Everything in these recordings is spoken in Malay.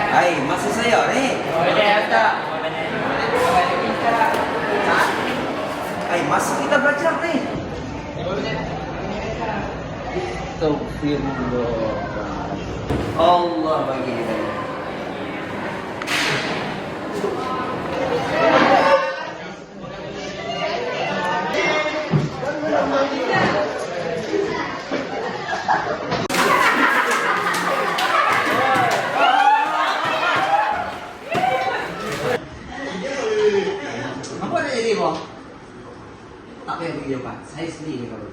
Hai, masa saya ni. Boleh tak? Hai, masa kita belajar ni. Astagfirullah. Allah bagi hidayah. Apa nak jadi bang? Tak payah pergi depan. Saya sendiri kalau.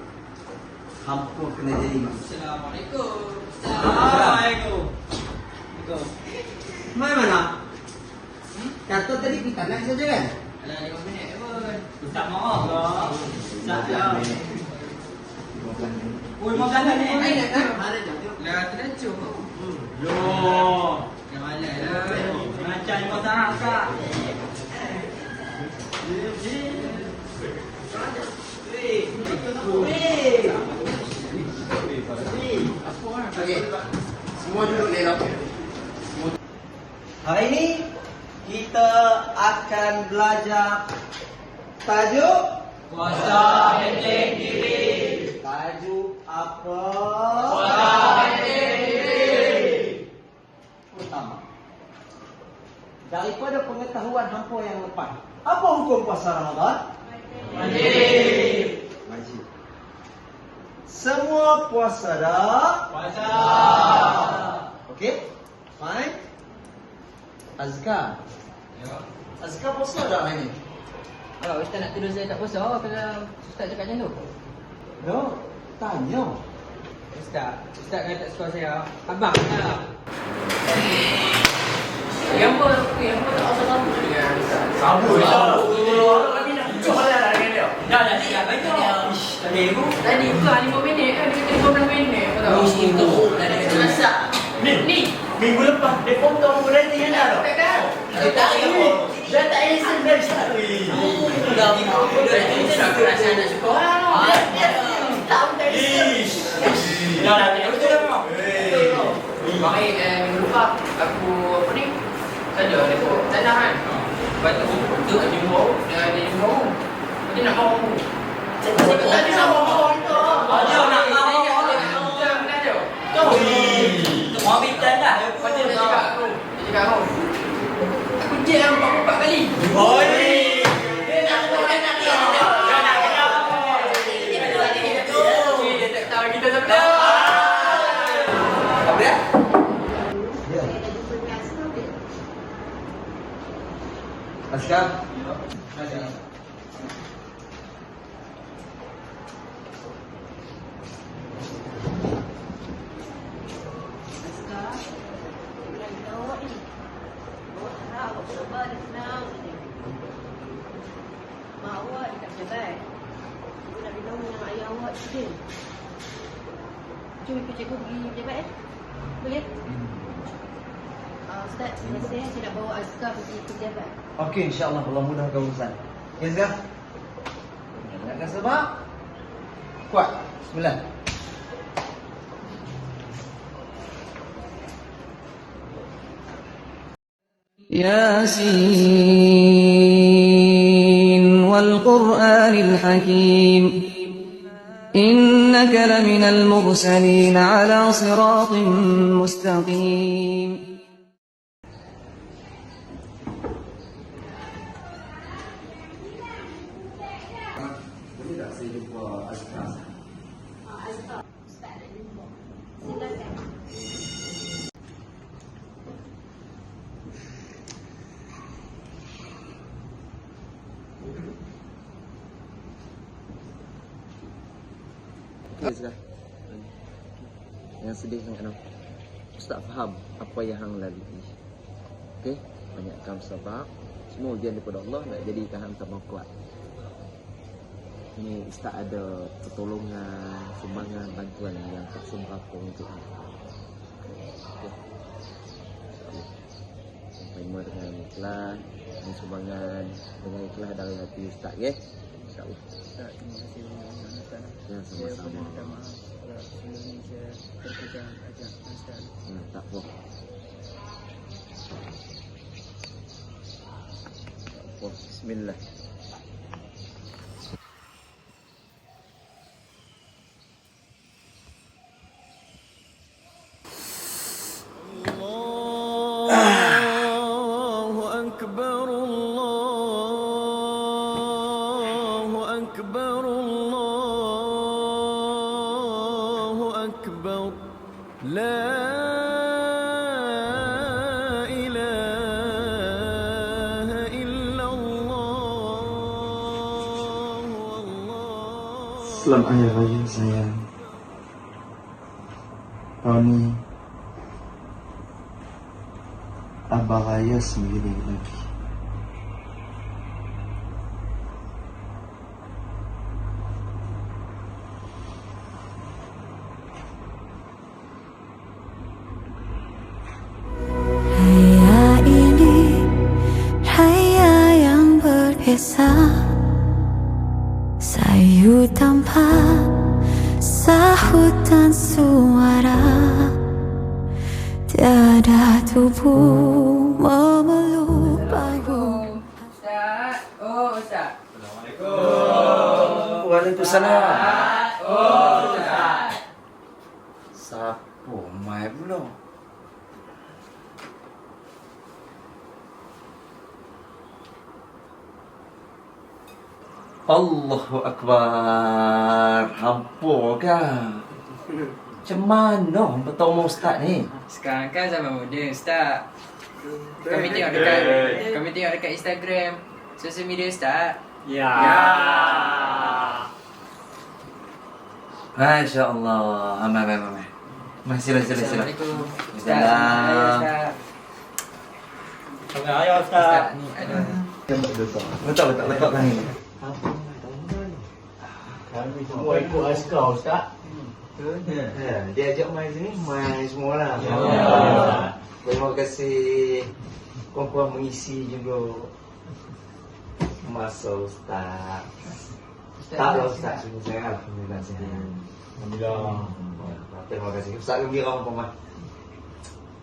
Hampa kena jadi mak. Assalamualaikum. Assalamualaikum. Mai mana? Kata tadi kita nak saja kan? Alah 5 minit pun. Tak maaf lah. Tak lah. 15 minit. Oh, 15 minit. Ada kan? Dah terlencur. Yo. Yang malas lah. Macam ni kau tak nak tak? Okey. Semua duduk ni lah. Hari ini kita akan belajar tajuk Kuasa penting diri. tajuk apa? Kuasa penting diri. Pertama, daripada pengetahuan hampa yang lepas, apa hukum puasa Ramadan? Wajib. Wajib. Semua puasa dah. Puasa. Okey? Fine. Azkar. Azkar puasa dah hari ni? Kalau Ustaz nak tuduh saya tak puasa, kalau Ustaz cakap macam tu. No. Tanya. Ustaz kata tak suka saya. Abang lah. Yang pun tak usah sambut dengan Ustaz. Sambut lah. Kami nak jual lah dengan dia. Dah baik dah. Tadi bukan 5 minit kan, dia kata 15 minit. Itu dah dia kata masak. Ni Minggu lepas dia potong berhenti yang dah. tak dah. Dah tak lesen dari start. Dah Ustaz aku rasa nak suka. Tak tak lesen. Dah betul dah memang. Baik, minggu lepas aku apa ni? Saja rekod tanah kan. Lepas tu tu kat jumpa dengan dia jumpa. Dia nak mau. Saya tak nak mau itu. Dia nak mau. Tu mau bincang dah. Lepas tu dia cakap aku. Aku jam 44 kali. Oi. Dia nak dia tak tahu kita sebelah. Apa dia? Ya. Azkar. Mak awak dia tak pejabat. Ibu nak beritahu yang ayah awak student. Jom ikut cikgu pergi pejabat Boleh? Ustaz, terima kasih. Saya nak bawa Azkar pergi ke pejabat. Okey, insya-Allah Allah mudahkan urusan. Ya, Azkar. Jangan sabar. Kuat. Bismillah. ياسين والقرآن الحكيم إنك لمن المرسلين على صراط مستقيم. Boleh tak saya jumpa Azkar? Azkar, Ustaz nak jumpa. Silakan. Ya, sudah. Yang sedih sangat tu. Ustaz faham apa yang hang lalui. Okey, banyakkan sabar. Semua ujian daripada Allah nak jadikan hang tambah kuat. Ini Ustaz ada pertolongan, sumbangan, bantuan yang tak seberapa untuk hang. Okey. Terima dengan ikhlas, dengan sumbangan, dengan ikhlas dari hati Ustaz, okey? InsyaAllah. Ustaz, terima kasih banyak Ustaz. Ya, sama-sama. Minta maaf kalau sebelum ni saya terkejam ajak Ustaz. Tak apa. Bismillah. Selamat Hari Raya sayang. Tahun ni Abah Raya sendiri lagi. Raya ini raya yang berbeza, sayu tanpa sahut dan suara, tiada tubuh memeluk bahu. Ustaz. Oh, Ustaz. Waalaikumsalam. Oh, Ustaz. Siapa mai pula? Allahu Akbar. Hampa kan? Macam mana hampa tahu mau ustaz ni? Sekarang kan zaman moden, Ustaz. Kami tengok dekat Instagram, sosial media, Ustaz. Ya. Masya Allah. Aman. Sila. Assalamualaikum. Ustaz. Ustaz. Selamat Raya Ustaz. Ni ada. Betul. Letakkan ni. Kami semua ikut askar Ustaz. Dia ajak main sini, main semua lah. Ya. Terima kasih puan-puan mengisi juga masa Ustaz. Tak lah Ustaz, sungguh saya Alhamdulillah sihat. Alhamdulillah. Terima kasih. Ustaz gembira apa mah?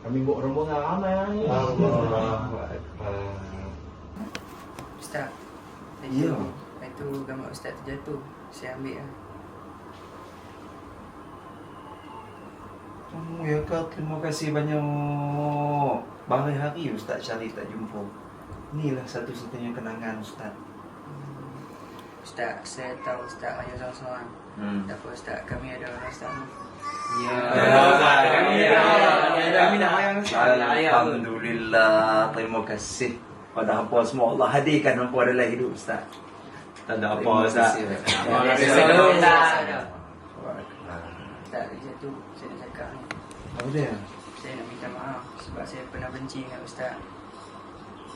Kami buat rombongan ramai hari ni. Allah. Ustaz. Ya. Itu gambar Ustaz terjatuh. Saya ambil lah. Ya kau terima kasih banyak. Bagai hari Ustaz cari tak jumpa. Inilah satu-satunya kenangan Ustaz. Ustaz, saya tahu Ustaz Raya seorang-seorang. Tak apa Ustaz, kami ada orang Ustaz. Ya. Kami nak bayang Ustaz. Alhamdulillah. Terima kasih pada hampa semua. Allah hadirkan hampa dalam hidup Ustaz. Tak ada Terima kasih. Ustaz, hari tu saya nak cakap ni. Apa dia? Saya nak minta maaf sebab saya pernah benci dengan Ustaz.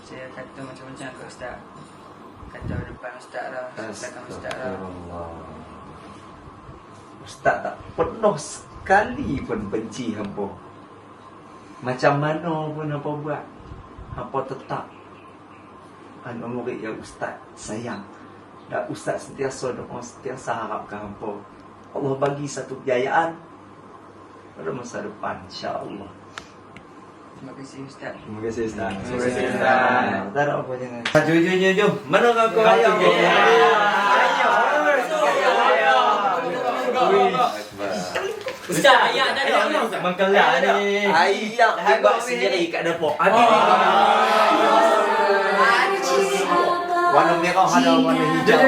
Saya kata macam-macam ke Ustaz. Kata depan Ustaz lah, belakang Ustaz lah. Ustaz tak pernah sekali pun benci hampa. Macam mana pun hampa buat, hampa tetap murid yang Ustaz sayang. Dan Ustaz sentiasa doa, sentiasa harapkan hampa Allah bagi satu kejayaan pada masa depan, insya-Allah. Terima kasih Ustaz. Terima kasih Ustaz. Terima kasih Ustaz. Tak ada apa jangan. Jom. Mana kau ayah? Ustaz, ayat dah ada Ustaz. Mangkalah ni. Ayah buat sendiri kat dapur. Warna merah ada warna hijau.